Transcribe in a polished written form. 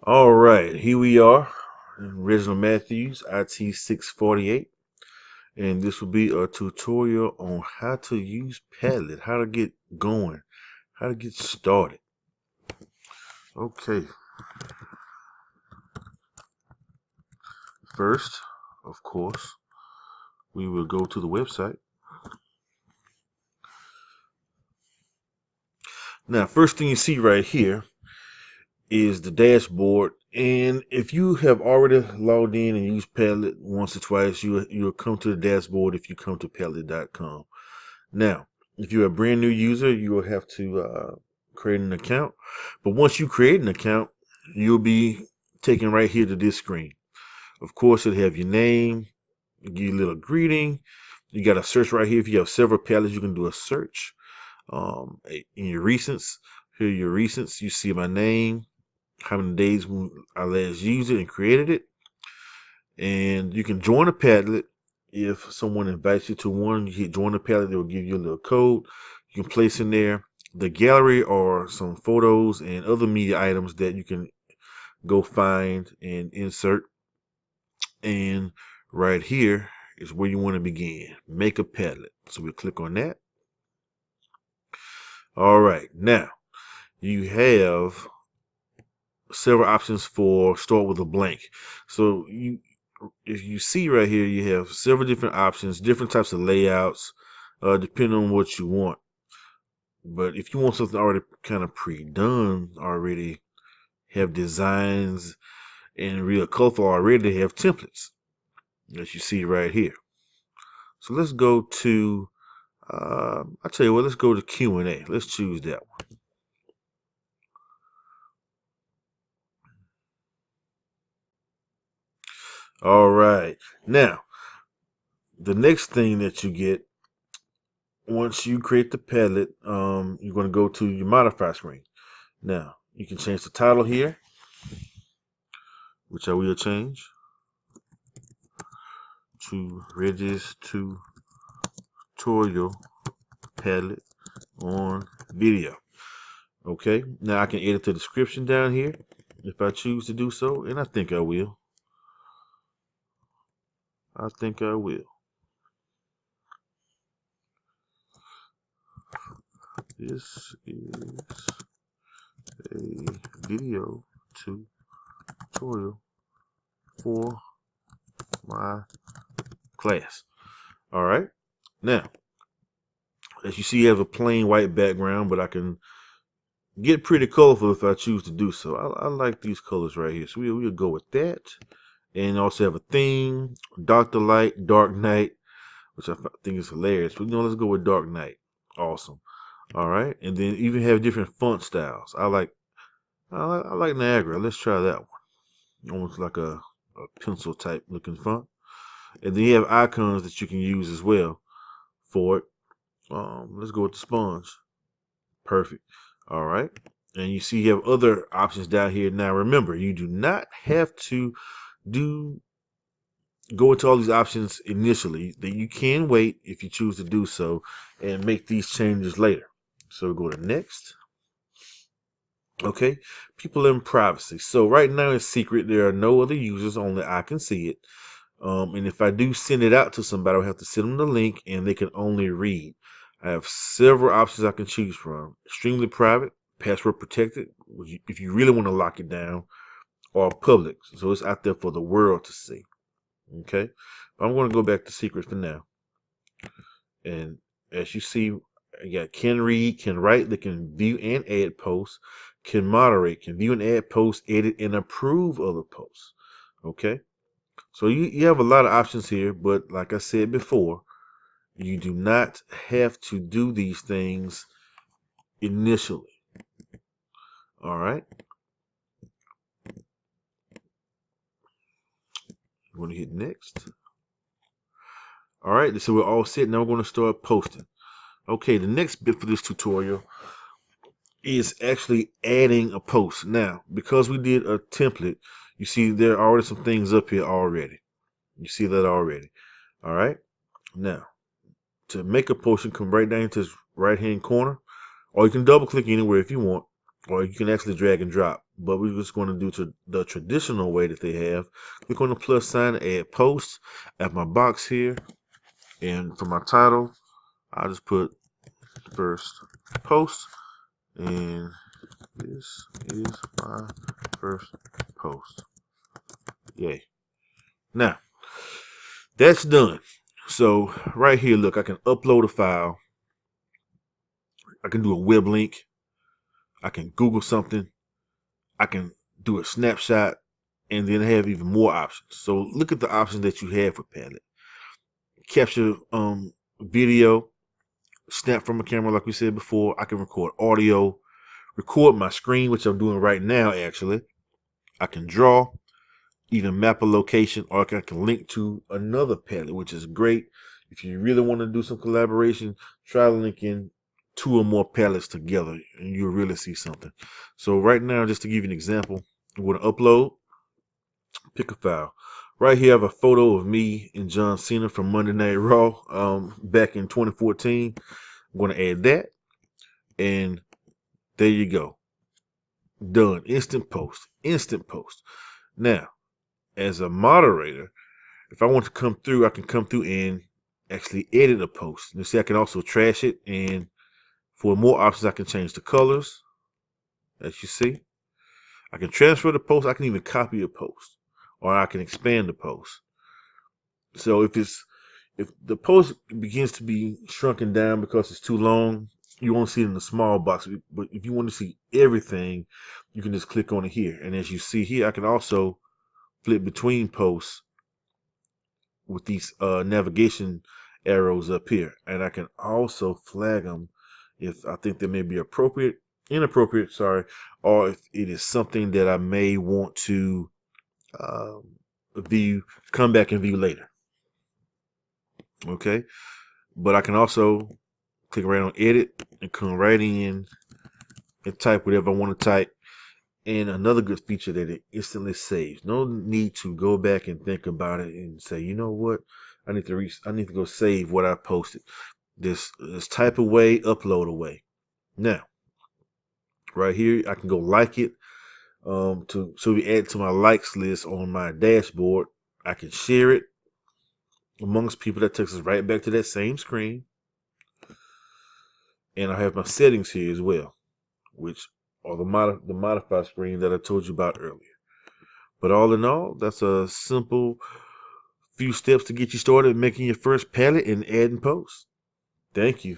All right, here we are, Reginald Matthews, IT 648, and this will be a tutorial on how to use Padlet, how to get going, how to get started. Okay, first, of course, we will go to the website. Now, first thing you see right here is the dashboard, and if you have already logged in and used Padlet once or twice, you'll come to the dashboard if you come to Padlet.com. Now, if you're a brand new user, you will have to create an account. But once you create an account, you'll be taken right here to this screen. Of course, it'll have your name, give you a little greeting. You got a search right here. If you have several Padlets, you can do a search. In your recents, here are your recents. You see my name, how many days when I last used it and created it. And you can join a Padlet. If someone invites you to one, you hit join the Padlet, they will give you a little code. You can place in there the gallery or some photos and other media items that you can go find and insert. And right here is where you want to begin. Make a Padlet. So we'll click on that. All right. Now you have several options for start with a blank. So if you see right here, you have several different options, different types of layouts, depending on what you want. But if you want something already kind of pre-done, already have designs and real colorful already, they have templates, as you see right here. So let's go to, I tell you what, let's go to Q&A. Let's choose that one. All right. Now, the next thing that you get once you create the Padlet, you're going to go to your modify screen. Now, you can change the title here, which I will change to Regis Tutorial Padlet on video. Okay, now I can edit the description down here if I choose to do so, and I think I will. I think I will. This is a video tutorial for my class. All right. Now, as you see, you have a plain white background, but I can get pretty colorful if I choose to do so. I like these colors right here. So we'll go with that. And also have a theme, Dr. Light, Dark Night, which I think is hilarious. But let's go with Dark Night. Awesome. All right. And then even have different font styles. I like Niagara. Let's try that one. Almost like a pencil type looking font. And then you have icons that you can use as well for it. Let's go with the sponge. Perfect. All right. And you see you have other options down here. Now remember, you do not have to go into all these options initially. That you can wait if you choose to do so and make these changes later. So go to next. Okay, people in privacy. So right now it's secret. There are no other users, only I can see it. And if I do send it out to somebody, I'll have to send them the link and they can only read. I have several options I can choose from. Extremely private, password protected, if you really want to lock it down, or public. So it's out there for the world to see. Okay. But I'm going to go back to secret for now. And as you see, I got can read, can write, they can view and add posts, can moderate, can view and add posts, edit and approve other posts. Okay. So you have a lot of options here, but like I said before, you do not have to do these things initially. All right. You want to hit next. All right. So we're all set. Now we're going to start posting. Okay. The next bit for this tutorial is actually adding a post. Now, because we did a template, you see there are already some things up here already. You see that already. All right. Now, to make a post, you come right down to this right hand corner, or you can double click anywhere if you want, or you can actually drag and drop. but we're just going to do to the traditional way that they have. Click on the plus sign, add post. At my box here, and for my title, I'll just put first post, and this is my first post. Yay. Now, that's done. So right here, look, I can upload a file. I can do a web link. I can Google something. I can do a snapshot, and then have even more options. So look at the options that you have for Padlet. Capture video, snap from a camera like we said before. I can record audio, record my screen, which I'm doing right now actually. I can draw, even map a location, or I can link to another Padlet, which is great. If you really want to do some collaboration, try linking 2 or more Padlets together and you'll really see something. So right now, just to give you an example, I'm going to upload, pick a file. Right here I have a photo of me and John Cena from Monday Night Raw back in 2014. I'm going to add that, and there you go. Done. Instant post. Instant post. Now, as a moderator, if I want to come through, I can come through and actually edit a post. You see, I can also trash it, and for more options, I can change the colors, as you see. I can transfer the post. I can even copy a post, or I can expand the post. So if the post begins to be shrunken down because it's too long, you won't see it in the small box. But if you want to see everything, you can just click on it here. And as you see here, I can also flip between posts with these navigation arrows up here, and I can also flag them if I think they may be inappropriate, sorry, or if it is something that I may want to um, come back and view later. Okay, but I can also click right on edit and come right in and type whatever I want to type. And another good feature that it instantly saves. No need to go back and think about it and say, you know what, I need to go save what I posted. This type away, upload away. Now, right here, I can go like it. So we add to my likes list on my dashboard. I can share it amongst people. That takes us right back to that same screen. And I have my settings here as well, which are the modify screen that I told you about earlier. But all in all, that's a simple few steps to get you started making your first Padlet and adding posts. Thank you.